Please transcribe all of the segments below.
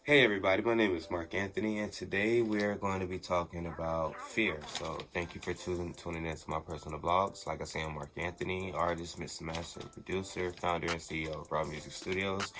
Hey everybody, my name is Mark Anthony, and today we're going to be talking about fear. So thank you for tuning into my personal blogs. Like I say, I'm Mark Anthony, artist, mix master, producer, founder, and CEO of Raw Music Studios.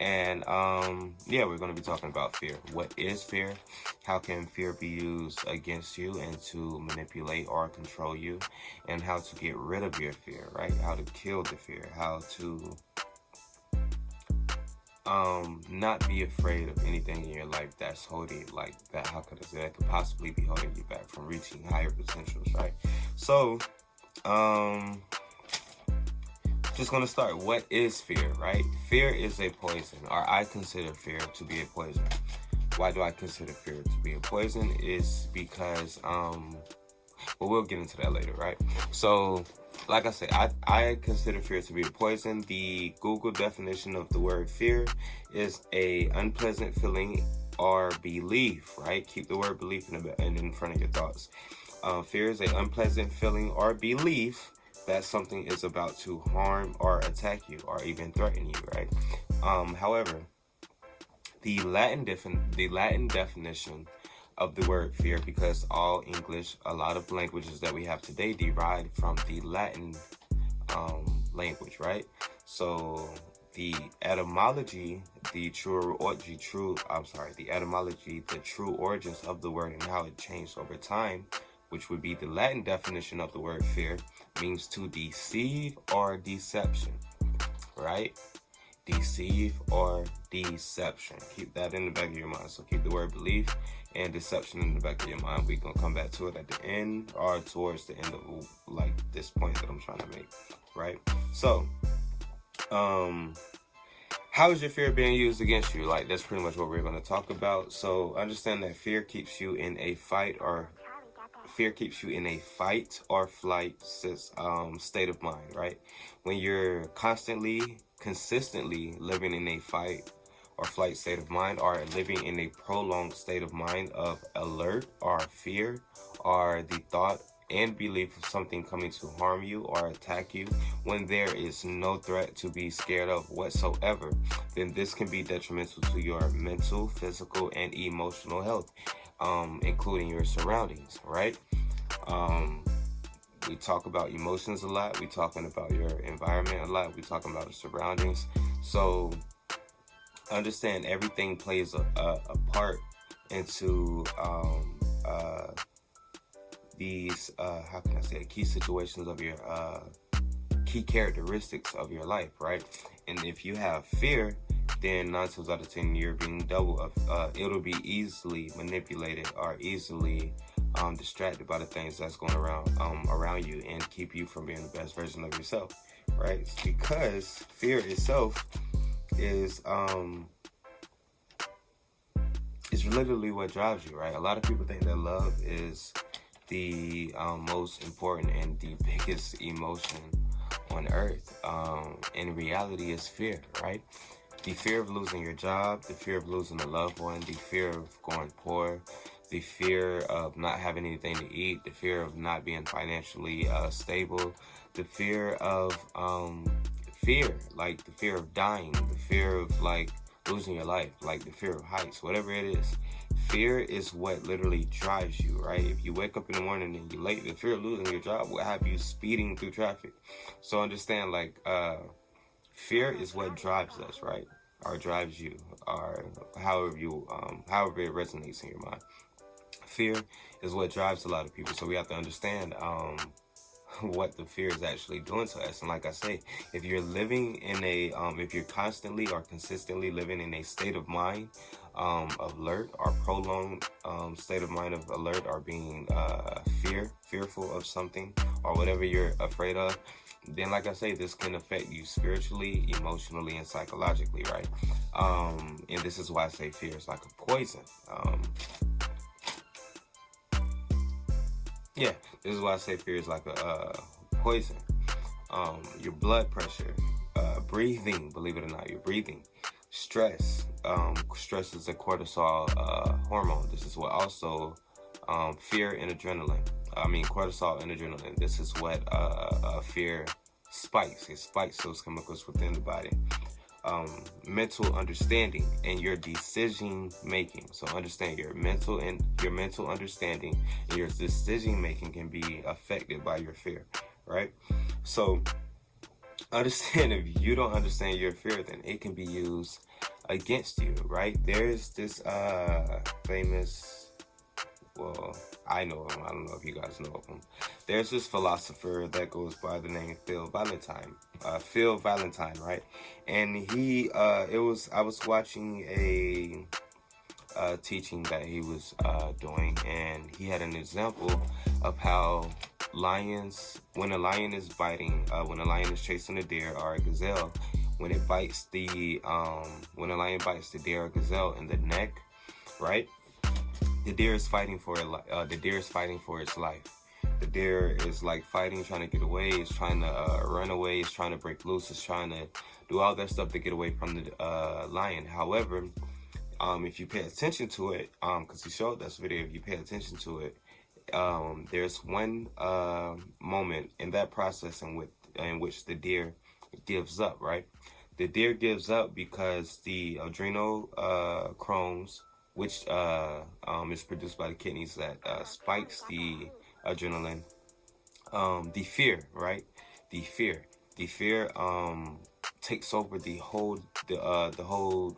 And we're going to be talking about fear. What is fear? How can fear be used against you and to manipulate or control you? And how to get rid of your fear, right? How to kill the fear, how to not be afraid of anything in your life that's holding, like that, how could I say, that could possibly be holding you back from reaching higher potentials, right? So, just gonna start. What is fear, right? Fear is a poison, or I consider fear to be a poison. Why do I consider fear to be a poison? Is because, we'll get into that later, right? So, like I said, I consider fear to be a poison. The Google definition of the word fear is a unpleasant feeling or belief, right? Keep the word belief in front of your thoughts. Fear is an unpleasant feeling or belief that something is about to harm or attack you or even threaten you, right? However, the Latin definition of the word fear, because all English, a lot of languages that we have today derived from the Latin language, right? So the etymology, the true origins of the word and how it changed over time, which would be the Latin definition of the word fear, means to deceive or deception, right? Deceive or deception. Keep that in the back of your mind. So keep the word belief and deception in the back of your mind. We're going to come back to it at the end or towards the end of like this point that I'm trying to make, right? So, how is your fear being used against you? Like, that's pretty much what we're going to talk about. So understand that fear keeps you in a fight or flight state of mind, right? When you're consistently living in a fight or flight state of mind, or living in a prolonged state of mind of alert or fear, or the thought and belief of something coming to harm you or attack you, when there is no threat to be scared of whatsoever, then this can be detrimental to your mental, physical, and emotional health, including your surroundings, right? We talk about emotions a lot. We talking about your environment a lot. We talking about the surroundings. So understand everything plays a part into these how can I say, key situations of your key characteristics of your life, right? And if you have fear, then 9 times out of 10 you're being it'll be easily manipulated or easily distracted by the things that's going around you and keep you from being the best version of yourself, right? It's because fear itself is literally what drives you, right? A lot of people think that love is the most important and the biggest emotion on earth. In reality, is fear, right? The fear of losing your job, the fear of losing a loved one, the fear of going poor, the fear of not having anything to eat, the fear of not being financially stable, the fear of like the fear of dying, the fear of like losing your life, like the fear of heights, whatever it is. Fear is what literally drives you, right? If you wake up in the morning and you're late, the fear of losing your job will have you speeding through traffic. So understand, like, fear is what drives us, right? Or drives you, or however it resonates in your mind. Fear is what drives a lot of people. So we have to understand what the fear is actually doing to us. And like I say, if you're living in if you're constantly or consistently living in a state of mind of alert or prolonged state of mind of alert, or being fearful of something or whatever you're afraid of, then like I say, this can affect you spiritually, emotionally, and psychologically, right? And this is why I say fear is like a poison. This is why I say fear is like a poison. Your blood pressure, breathing, believe it or not, your breathing, stress. Stress is a cortisol hormone. This is what also fear and adrenaline. Cortisol and adrenaline. This is what fear spikes. It spikes those chemicals within the body. mental understanding and your decision making. So understand your mental understanding and your decision making can be affected by your fear, right? So understand, if you don't understand your fear, then it can be used against you, right? There's this famous, well, I know him, I don't know if you guys know of him. There's this philosopher that goes by the name Phil Valentine, right? And he I was watching a teaching that he was doing, and he had an example of how lions, when a lion is chasing a deer or a gazelle, when a lion bites the deer or gazelle in the neck, right? The deer is fighting for its life. The deer is like fighting, trying to get away. It's trying to run away. It's trying to break loose. It's trying to do all that stuff to get away from the lion. However, if you pay attention to it, because he showed this video, if you pay attention to it, there's one moment in that process in which the deer gives up, right? The deer gives up because the adrenochromes, which is produced by the kidneys that spikes the adrenaline, the fear, right? The fear takes over the whole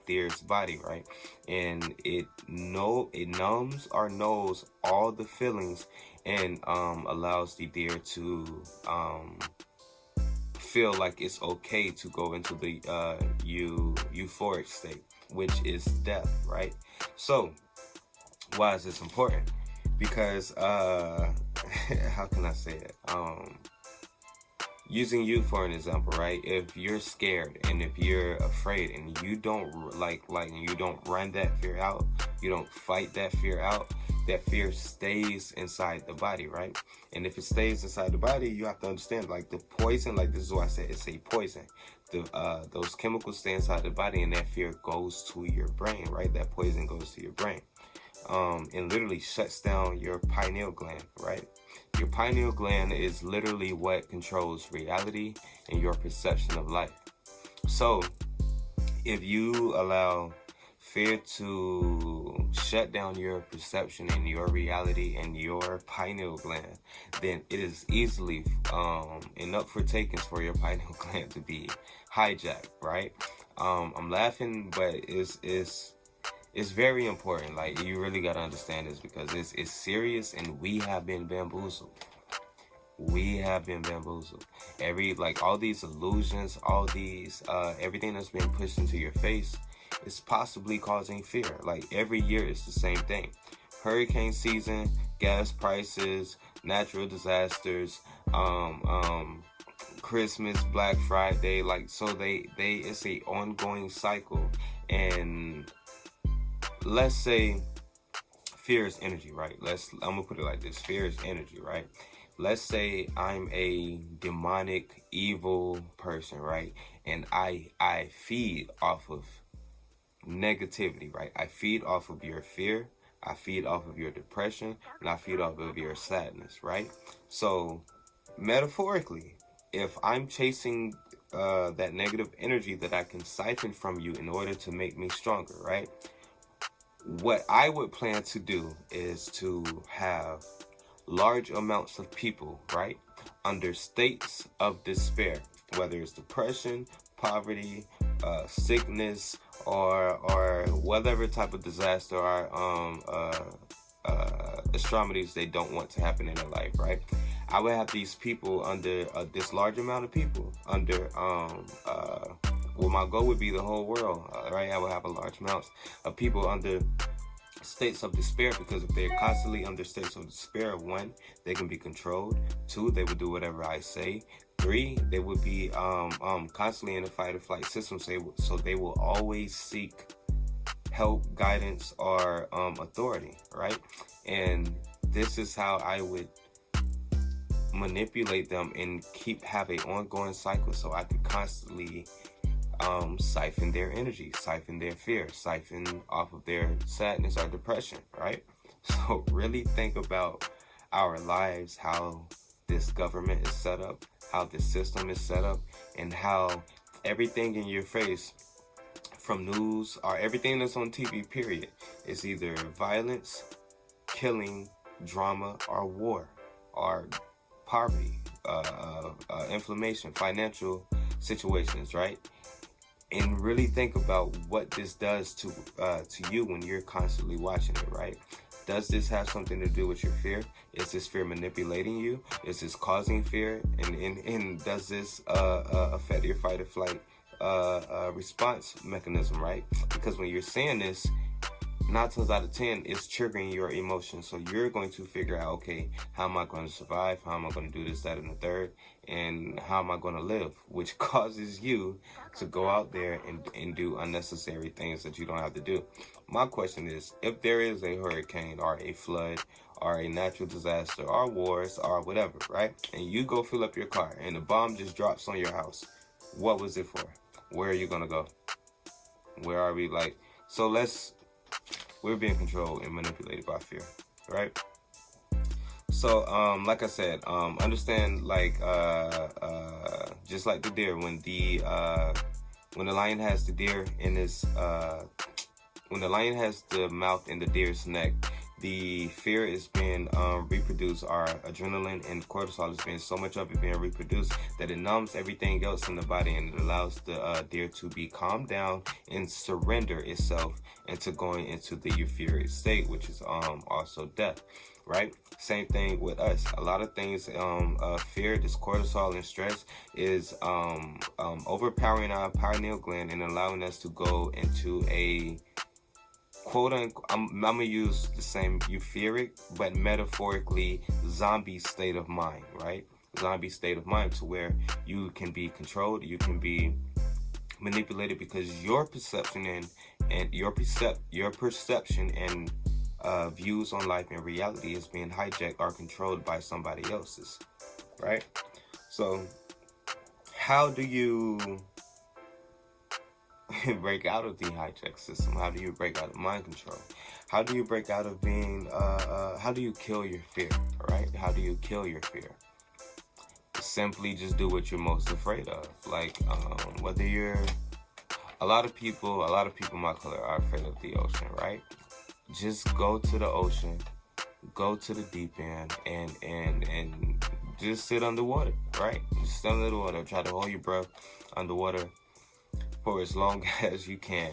deer's body, right? And it numbs or knows all the feelings, and allows the deer to feel like it's okay to go into the euphoric state, which is death, right? So why is this important? Because how can I say it? Using you for an example, right? If you're scared and if you're afraid and you don't and you don't run that fear out, you don't fight that fear out, that fear stays inside the body, right? And if it stays inside the body, you have to understand, like, the poison, like, this is why I said it's a poison. Those chemicals stay inside the body, and that fear goes to your brain, right? That poison goes to your brain. And literally shuts down your pineal gland, right? Your pineal gland is literally what controls reality and your perception of life. So if you allow fear to shut down your perception and your reality and your pineal gland, then it is easily enough for takings for your pineal gland to be hijacked, right? I'm laughing, but it's very important. Like, you really got to understand this, because it's serious, and we have been bamboozled. All these illusions, all these, everything that's been pushed into your face is possibly causing fear. Like, every year it's the same thing. Hurricane season, gas prices, natural disasters, Christmas, Black Friday, so it's a ongoing cycle. And let's say fear is energy, right? I'm gonna put it like this: fear is energy, right? Let's say I'm a demonic, evil person, right? And I feed off of negativity, right? I feed off of your fear, I feed off of your depression, and I feed off of your sadness, right? So metaphorically, if I'm chasing that negative energy that I can siphon from you in order to make me stronger, right? What I would plan to do is to have large amounts of people, right, under states of despair, whether it's depression, poverty, sickness, or whatever type of disaster or extremities they don't want to happen in their life, right? I would have these people under this large amount of people under my goal would be the whole world, right? I would have a large amount of people under states of despair, because if they're constantly under states of despair, 1, they can be controlled. 2, they would do whatever I say. 3, they would be constantly in a fight or flight system, so they will always seek help, guidance, or authority, right? And this is how I would manipulate them and have an ongoing cycle, so I could constantly siphon their energy, siphon their fear, siphon off of their sadness or depression, right? So really think about our lives, how this government is set up, how this system is set up, and how everything in your face from news or everything that's on TV, period, is either violence, killing, drama, or war, or poverty, inflammation, financial situations, right? And really think about what this does to you when you're constantly watching it, right? Does this have something to do with your fear? Is this fear manipulating you? Is this causing fear? And does this affect your fight or flight response mechanism, right? Because when you're saying this, 9 times out of 10, it's triggering your emotions. So you're going to figure out, okay, how am I going to survive? How am I going to do this, that, and the third? And how am I going to live? Which causes you to go out there and do unnecessary things that you don't have to do. My question is, if there is a hurricane or a flood or a natural disaster or wars or whatever, right? And you go fill up your car and the bomb just drops on your house. What was it for? Where are you going to go? Where are we? We're being controlled and manipulated by fear, right? So, like I said, understand, just like the deer, when the lion has the deer in his, when the lion has the mouth in the deer's neck, the fear is being reproduced. Our adrenaline and cortisol is being so much of it being reproduced that it numbs everything else in the body, and it allows the deer to be calmed down and surrender itself into going into the euphoric state, which is also death, right? Same thing with us. A lot of things, fear, this cortisol and stress is overpowering our pineal gland and allowing us to go into a quote unquote, I'm gonna use the same euphoric, but metaphorically zombie state of mind, right? Zombie state of mind, to where you can be controlled, you can be manipulated, because your perception and your perception and views on life and reality is being hijacked or controlled by somebody else's, right? So how do you break out of the hijack system? How do you break out of mind control? How do you break out of being how do you kill your fear? Right? How do you kill your fear? Simply just do what you're most afraid of. Like whether you're a lot of people my color are afraid of the ocean, right? Just go to the ocean, go to the deep end, and just sit underwater, right? Just sit under the water, try to hold your breath underwater for as long as you can,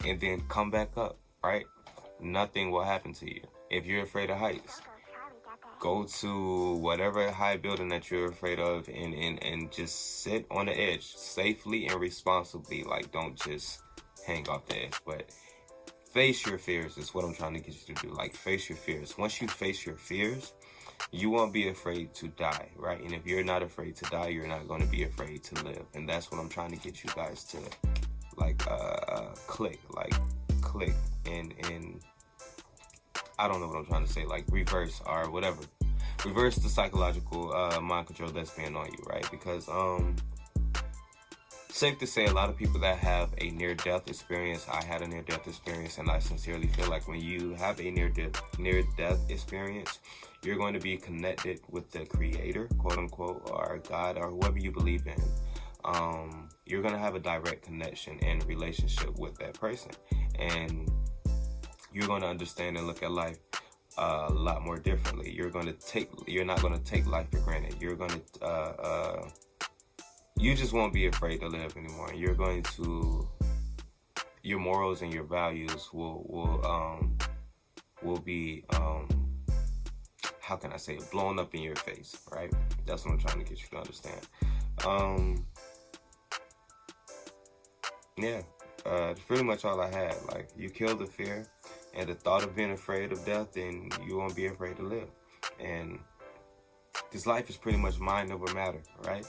and then come back up, right? Nothing will happen to you. If you're afraid of heights, go to whatever high building that you're afraid of and just sit on the edge safely and responsibly. Like, don't just hang off the edge, but face your fears is what I'm trying to get you to do. Like, face your fears. Once you face your fears, you won't be afraid to die, right? And if you're not afraid to die, you're not going to be afraid to live. And that's what I'm trying to get you guys to, click and I don't know what I'm trying to say, like reverse or whatever. Reverse the psychological mind control that's being on you, right? Because safe to say, a lot of people that have a near-death experience, I had a near-death experience, and I sincerely feel like when you have a near-death experience, you're going to be connected with the creator, quote-unquote, or God, or whoever you believe in. You're going to have a direct connection and relationship with that person, and you're going to understand and look at life a lot more differently. You're not going to take life for granted. You're going to you just won't be afraid to live anymore. You're going to, your morals and your values will be how can I say it, blown up in your face, right? That's what I'm trying to get you to understand. It's pretty much all I had. Like, you kill the fear and the thought of being afraid of death, and you won't be afraid to live. And this life is pretty much mind over matter, right?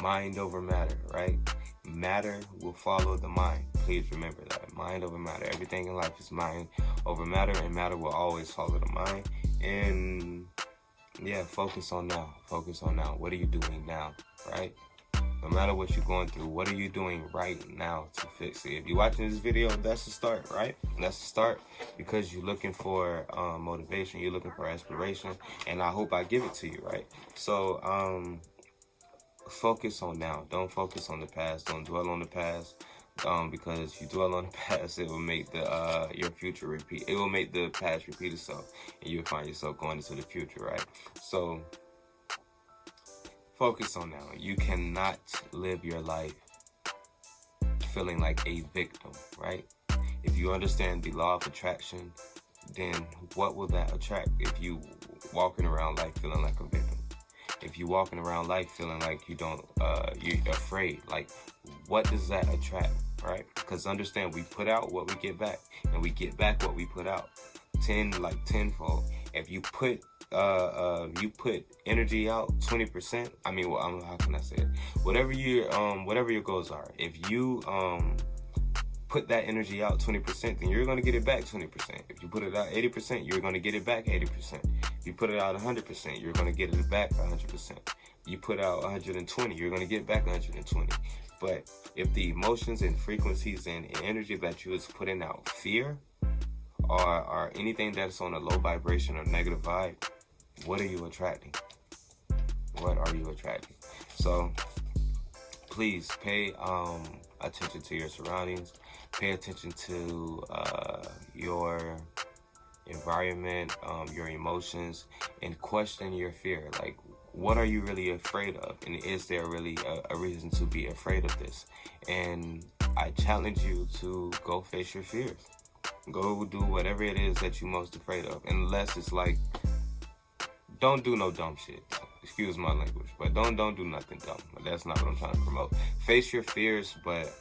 Mind over matter, right? Matter will follow the mind. Please remember that. Mind over matter. Everything in life is mind over matter, and matter will always follow the mind. And focus on now. Focus on now. What are you doing now, right? No matter what you're going through, what are you doing right now to fix it? If you're watching this video, that's the start, right? That's the start, because you're looking for motivation, you're looking for inspiration, and I hope I give it to you, right? So, focus on now. Don't focus on the past. Don't dwell on the past. Because you dwell on the past, it will make the your future repeat. It will make the past repeat itself, and you'll find yourself going into the future, right? So focus on now. You cannot live your life feeling like a victim, right? If you understand the law of attraction, then what will that attract? If you walking around life feeling like a victim, if you walking around life feeling like you're afraid, like what does that attract, right? Because understand, we put out what we get back, and we get back what we put out, tenfold. If you put energy out 20%, I mean, well, how can I say it? Whatever your goals are, if you put that energy out 20%, then you're going to get it back 20%. If you put it out 80%, you're going to get it back 80%. If you put it out 100%, you're going to get it back 100%. You put out 120, you're going to get back 120. But if the emotions and frequencies and energy that you is putting out, fear or anything that's on a low vibration or negative vibe, what are you attracting? What are you attracting? So please pay attention to your surroundings. Pay attention to your environment, your emotions, and question your fear. Like, what are you really afraid of? And is there really a reason to be afraid of this? And I challenge you to go face your fears. Go do whatever it is that you're most afraid of. Unless it's like, don't do no dumb shit. Excuse my language, but don't do nothing dumb. That's not what I'm trying to promote. Face your fears, but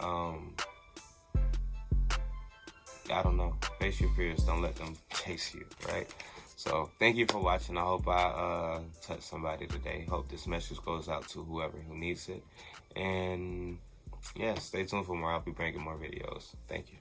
I don't know. Face your fears. Don't let them chase you, right? So thank you for watching. I hope I touched somebody today. Hope this message goes out to whoever who needs it. And yeah, stay tuned for more. I'll be bringing more videos. Thank you.